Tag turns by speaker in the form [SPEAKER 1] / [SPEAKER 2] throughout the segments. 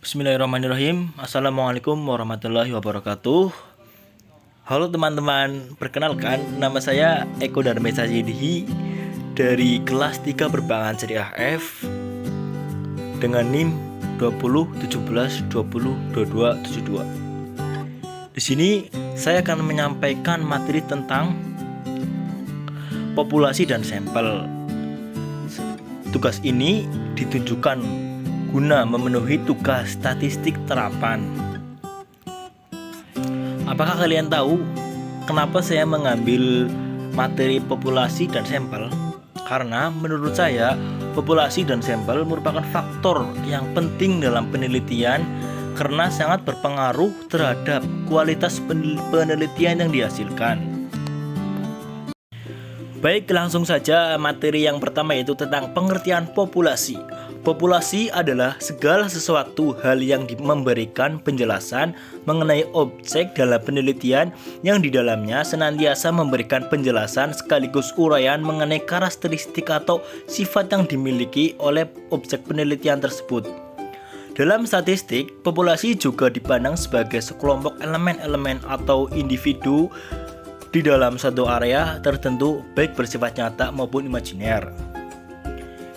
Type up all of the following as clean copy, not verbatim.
[SPEAKER 1] Bismillahirrahmanirrahim. Assalamualaikum warahmatullahi wabarakatuh. Halo teman-teman, perkenalkan nama saya Eko Darmesa Yedihi dari kelas 3 Perbankan Syariah F dengan NIM 2017202272. Di sini saya akan menyampaikan materi tentang populasi dan sampel. Tugas ini ditunjukkan guna memenuhi tugas statistik terapan. Apakah kalian tahu kenapa saya mengambil materi populasi dan sampel? Karena menurut saya populasi dan sampel merupakan faktor yang penting dalam penelitian karena sangat berpengaruh terhadap kualitas penelitian yang dihasilkan. Baik, langsung saja materi yang pertama yaitu tentang pengertian populasi. Populasi adalah segala sesuatu hal yang memberikan penjelasan mengenai objek dalam penelitian yang di dalamnya senantiasa memberikan penjelasan sekaligus uraian mengenai karakteristik atau sifat yang dimiliki oleh objek penelitian tersebut. Dalam statistik, populasi juga dipandang sebagai sekelompok elemen-elemen atau individu di dalam satu area tertentu baik bersifat nyata maupun imajiner.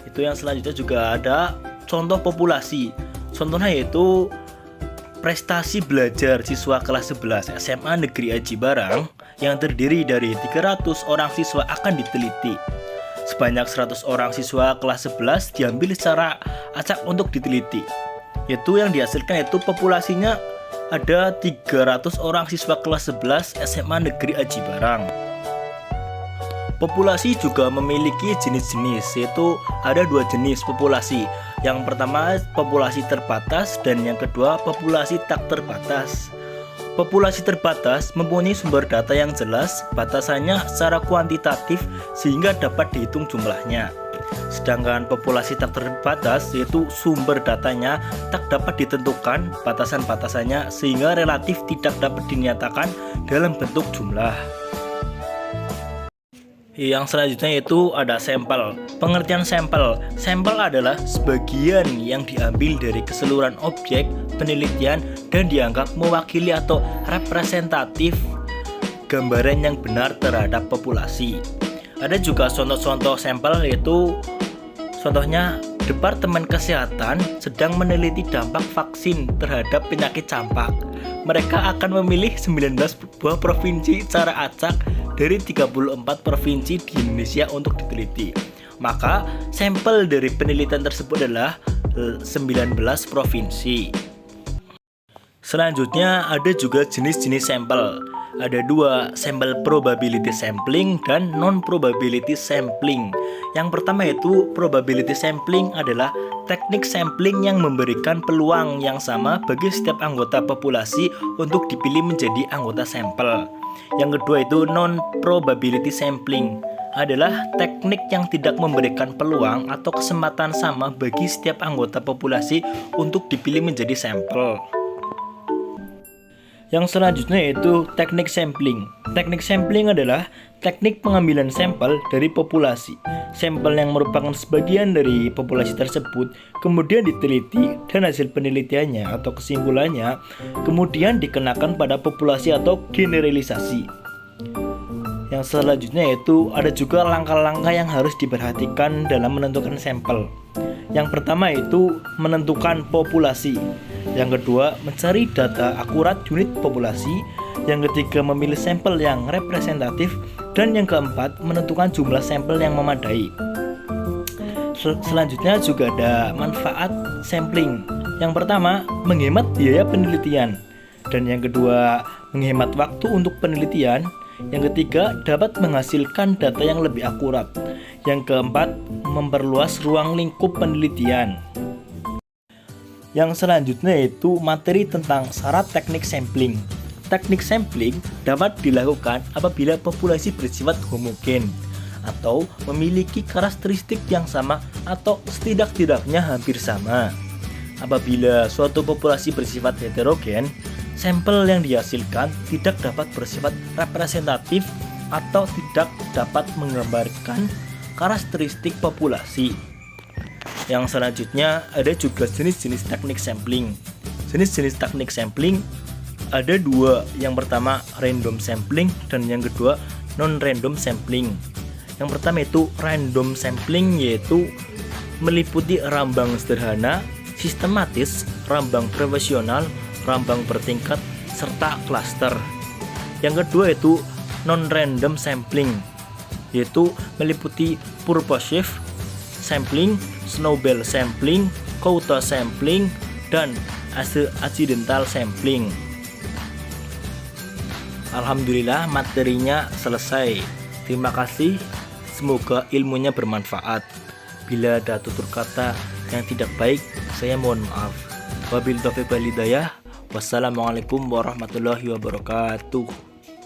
[SPEAKER 1] Itu yang selanjutnya juga ada contoh populasi. Contohnya yaitu prestasi belajar siswa kelas 11 SMA Negeri Aji Barang yang terdiri dari 300 orang siswa akan diteliti. Sebanyak 100 orang siswa kelas 11 diambil secara acak untuk diteliti. Yaitu yang dihasilkan yaitu populasinya ada 300 orang siswa kelas 11 SMA Negeri Aji Barang. Populasi juga memiliki jenis-jenis, yaitu ada 2 jenis populasi. Yang pertama populasi terbatas dan yang kedua populasi tak terbatas. Populasi terbatas mempunyai sumber data yang jelas, batasannya secara kuantitatif sehingga dapat dihitung jumlahnya. Sedangkan populasi tak terbatas yaitu sumber datanya tak dapat ditentukan batasan-batasannya sehingga relatif tidak dapat dinyatakan dalam bentuk jumlah. Yang selanjutnya yaitu ada sampel. Pengertian sampel. Sampel adalah sebagian yang diambil dari keseluruhan objek penelitian dan dianggap mewakili atau representatif gambaran yang benar terhadap populasi. Ada juga contoh-contoh sampel yaitu contohnya Departemen Kesehatan sedang meneliti dampak vaksin terhadap penyakit campak. Mereka akan memilih 19 buah provinsi secara acak dari 34 provinsi di Indonesia untuk diteliti. Maka sampel dari penelitian tersebut adalah 19 provinsi. Selanjutnya ada juga jenis-jenis sampel. Ada 2, sampel probability sampling dan non-probability sampling. Yang pertama yaitu probability sampling adalah teknik sampling yang memberikan peluang yang sama bagi setiap anggota populasi untuk dipilih menjadi anggota sampel. Yang kedua itu non-probability sampling adalah teknik yang tidak memberikan peluang atau kesempatan sama bagi setiap anggota populasi untuk dipilih menjadi sampel. Yang selanjutnya yaitu teknik sampling. Teknik sampling adalah teknik pengambilan sampel dari populasi. Sampel yang merupakan sebagian dari populasi tersebut kemudian diteliti dan hasil penelitiannya atau kesimpulannya kemudian dikenakan pada populasi atau generalisasi. Yang selanjutnya yaitu ada juga langkah-langkah yang harus diperhatikan dalam menentukan sampel. Yang pertama yaitu menentukan populasi. Yang kedua, mencari data akurat unit populasi. Yang ketiga, memilih sampel yang representatif. Dan yang keempat, menentukan jumlah sampel yang memadai. Selanjutnya juga ada manfaat sampling. Yang pertama, menghemat biaya penelitian. Dan yang kedua, menghemat waktu untuk penelitian. Yang ketiga, dapat menghasilkan data yang lebih akurat. Yang keempat, memperluas ruang lingkup penelitian. Yang selanjutnya yaitu materi tentang syarat teknik sampling. Teknik sampling dapat dilakukan apabila populasi bersifat homogen atau memiliki karakteristik yang sama atau setidak-tidaknya hampir sama. Apabila suatu populasi bersifat heterogen, sampel yang dihasilkan tidak dapat bersifat representatif atau tidak dapat menggambarkan karakteristik populasi. Yang selanjutnya ada juga jenis-jenis teknik sampling. Jenis-jenis teknik sampling ada dua. Yang pertama random sampling dan yang kedua non-random sampling. Yang pertama itu random sampling, yaitu meliputi rambang sederhana, sistematis, rambang profesional, rambang bertingkat, serta klaster. Yang kedua itu non-random sampling, yaitu meliputi purposive sampling, snowball sampling, Couta sampling, dan accidental sampling. Alhamdulillah materinya selesai. Terima kasih, semoga ilmunya bermanfaat. Bila ada tutur kata yang tidak baik, saya mohon maaf. Wabillahi taufiq wal hidayah. Wassalamualaikum warahmatullahi wabarakatuh.